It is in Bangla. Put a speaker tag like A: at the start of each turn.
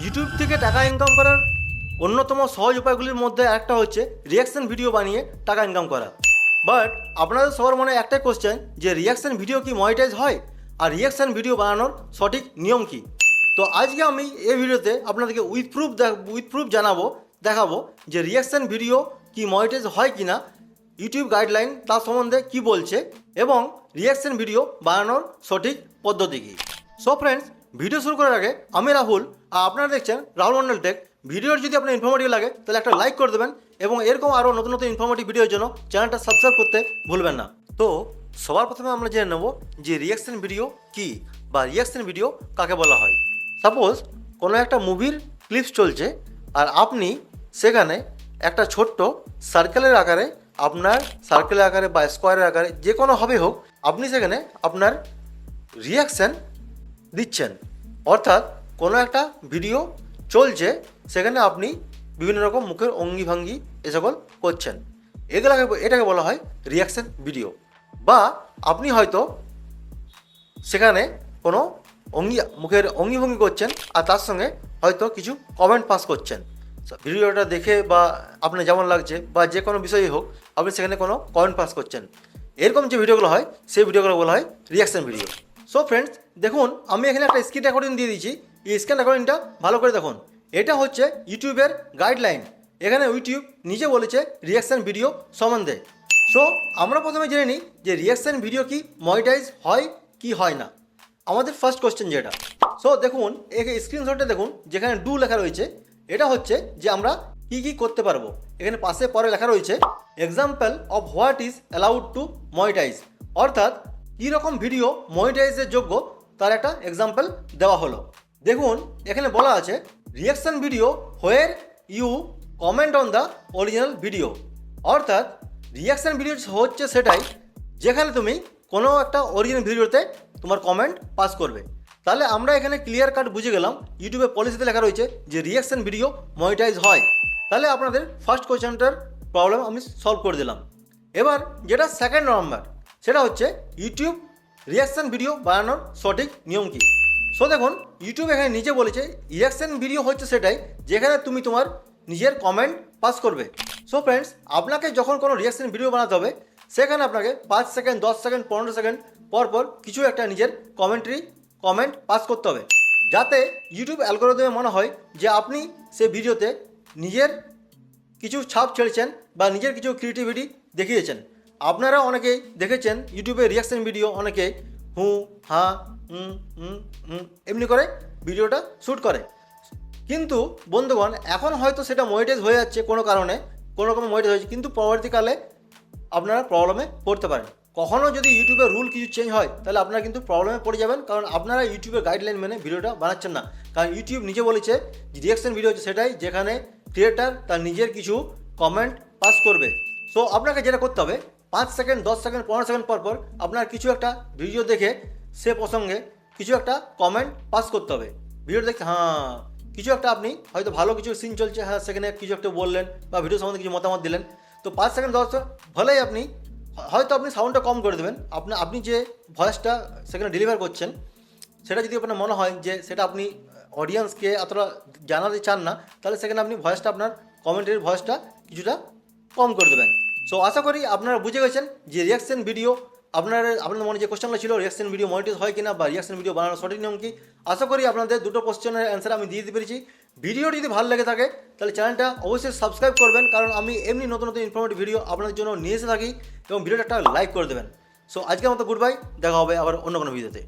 A: ইউটিউব থেকে টাকা ইনকাম করার অন্যতম সহজ উপায়গুলির মধ্যে একটা হচ্ছে রিয়াকশন ভিডিও বানিয়ে টাকা ইনকাম করা। বাট আপনাদের সবার মনে একটাই কোশ্চেন যে রিয়াকশন ভিডিও কি মনিটাইজ হয়, আর রিয়াকশন ভিডিও বানানোর সঠিক নিয়ম কি। তো আজকে আমি এই ভিডিওতে আপনাদেরকে উইথ প্রুফ দেখাবো যে রিয়াকশন ভিডিও কি মনিটাইজ হয় কি না, ইউটিউব গাইডলাইন তার সম্বন্ধে কি বলছে এবং রিয়াকশন ভিডিও বানানোর সঠিক পদ্ধতি কী। সো ফ্রেন্ডস, ভিডিও শুরু করার আগে আমি রাহুল আর আপনারা দেখছেন রাহুল মন্ডল টেক। ভিডিওর যদি আপনার ইনফরমেটিভ লাগে তাহলে একটা লাইক করে দেবেন এবং এরকম আরও নতুন নতুন ইনফরমেটিভ ভিডিওর জন্য চ্যানেলটা সাবস্ক্রাইব করতে ভুলবেন না। তো সবার প্রথমে আমরা জেনে নেব যে রিয়াকশন ভিডিও কি বা রিয়াকশন ভিডিও কাকে বলা হয়। সাপোজ কোনো একটা মুভির ক্লিপস চলছে আর আপনি সেখানে একটা ছোট্ট সার্কেলের আকারে বা স্কোয়ারের আকারে যে কোনো হবে হোক, আপনি সেখানে আপনার রিয়াকশান দিচ্ছেন। অর্থাৎ কোনো একটা ভিডিও চলছে, সেখানে আপনি বিভিন্ন রকম মুখের অঙ্গি ভঙ্গি এ সকল করছেন, এটাকে বলা হয় রিয়াকশান ভিডিও। বা আপনি হয়তো সেখানে কোনো মুখের অঙ্গিভঙ্গি করছেন আর তার সঙ্গে হয়তো কিছু কমেন্ট পাস করছেন। ভিডিওটা দেখে বা আপনার যেমন লাগছে বা যে কোনো বিষয়ই হোক, আপনি সেখানে কোনো কমেন্ট পাস করছেন। এরকম যে ভিডিওগুলো হয় সেই ভিডিওগুলো বলা হয় রিয়াকশান ভিডিও। সো ফ্রেন্ডস, দেখুন আমি এখানে একটা স্ক্রিন রেকর্ডিং দিয়ে দিয়েছি। এই স্ক্রিন রেকর্ডিংটা ভালো করে দেখুন। এটা হচ্ছে ইউটিউবের গাইডলাইন। এখানে ইউটিউব নিজে বলেছে রিয়াকশান ভিডিও সম্বন্ধে। সো আমরা প্রথমে জেনে নিই যে রিয়াকশান ভিডিও কি মনিটাইজ হয় কি হয় না। আমাদের ফার্স্ট কোশ্চেন যেটা, সো দেখুন এখানে স্ক্রিনশটে দেখুন যেখানে ডু লেখা রয়েছে, এটা হচ্ছে যে আমরা কি করতে পারবো। এখানে পাশে পরে লেখা রয়েছে example of what is allowed to monetise, অর্থাৎ কীরকম ভিডিও মনিটাইজের যোগ্য তার একটা এক্সাম্পল দেওয়া হলো। দেখুন এখানে বলা আছে reaction video where you comment on the original video, অর্থাৎ রিয়াকশান ভিডিও হচ্ছে সেটাই যেখানে তুমি কোনো একটা অরিজিনাল ভিডিওতে তোমার কমেন্ট পাস করবে। তাহলে আমরা এখানে ক্লিয়ার কাট বুঝে গেলাম ইউটিউবে পলিসিতে লেখা রয়েছে যে রিয়াকশান ভিডিও মনিটাইজ হয়। তাহলে আপনাদের ফার্স্ট কোয়েশ্চেনটার প্রবলেম আমি সলভ করে দিলাম। এবার যেটা সেকেন্ড নাম্বার, সেটা হচ্ছে ইউটিউব রিয়াকশান ভিডিও বানানোর সঠিক নিয়ম কী। সো দেখুন ইউটিউব এখানে নিজে বলেছে রিয়াকশান ভিডিও হচ্ছে সেটাই যেখানে তুমি তোমার নিজের কমেন্ট পাস করবে। সো ফ্রেন্ডস, আপনাকে যখন কোনো রিয়াকশান ভিডিও বানাতে হবে, সেখানে আপনাকে 5 সেকেন্ড 10 সেকেন্ড 15 সেকেন্ড পর কিছু একটা নিজের কমেন্ট পাস করতে হবে, যাতে ইউটিউব অ্যালগরিদমে মনে হয় যে আপনি সে ভিডিওতে নিজের কিছু ছাপ ছেড়েছেন বা নিজের কিছু ক্রিয়েটিভিটি দেখিয়েছেন। আপনারা অনেকেই দেখেছেন ইউটিউবে রিয়াকশান ভিডিও অনেকে হু হা এমনি করে ভিডিওটা শ্যুট করে। কিন্তু বন্ধুগণ, এখন হয়তো সেটা মনিটাইজ হয়ে যাচ্ছে কোনো কারণে, কোনো রকম মনিটাইজ হয়েছে, কিন্তু পরবর্তীকালে আপনারা প্রবলেমে পড়তে পারেন। কখনও যদি ইউটিউবের রুল কিছু চেঞ্জ হয় তাহলে আপনারা কিন্তু প্রবলেমে পড়ে যাবেন, কারণ আপনারা ইউটিউবের গাইডলাইন মেনে ভিডিওটা বানাচ্ছেন না। কারণ ইউটিউব নিজে বলেছে যে রিয়াকশান ভিডিও হচ্ছে সেটাই যেখানে ক্রিয়েটার তার নিজের কিছু কমেন্ট পাস করবে। সো আপনাকে যেটা করতে হবে 5 সেকেন্ড 10 সেকেন্ড 15 সেকেন্ড পর আপনার কিছু একটা ভিডিও দেখে সে প্রসঙ্গে কিছু একটা কমেন্ট পাস করতে হবে। ভিডিও দেখে কিছু একটা আপনি হয়তো ভালো কিছু সিন চলছে, সেখানে কিছু একটা বললেন বা ভিডিও সম্বন্ধে কিছু মতামত দিলেন। তো 5 সেকেন্ড 10 হলেই আপনি সাউন্ডটা কম করে দেবেন। আপনি যে ভয়েসটা সেখানে ডেলিভার করছেন, সেটা যদি আপনার মনে হয় যে সেটা আপনি অডিয়েন্সকে এতটা জানাতে চান না, তাহলে সেখানে আপনি ভয়েসটা আপনার কমেন্টের ভয়েসটা কিছুটা কম করে দেবেন। সো আশা করি আপনারা বুঝে গেছেন যে রিয়াকশান ভিডিও আপনাদের মনে যে কোশ্চেনটা ছিল রিয়াকশান ভিডিও মনিটাইজ হয় কিনা বা রিয়াকশান ভিডিও বানানোর সঠিক নিয়ম কি। আশা করি আপনাদের দুটো কোশ্চেনের অ্যান্সার আমি দিয়ে দিতে পেরেছি। ভিডিও যদি ভালো লেগে থাকে তাহলে চ্যানেলটা অবশ্যই সাবস্ক্রাইব করবেন, কারণ আমি এমনি নতুন নতুন ইনফরমেটিভ ভিডিও আপনাদের জন্য নিয়ে এসে থাকি, এবং ভিডিওটা একটা লাইক করে দেবেন। সো আজকের মতো গুড বাই, দেখা হবে আবার অন্য কোনো ভিডিওতে।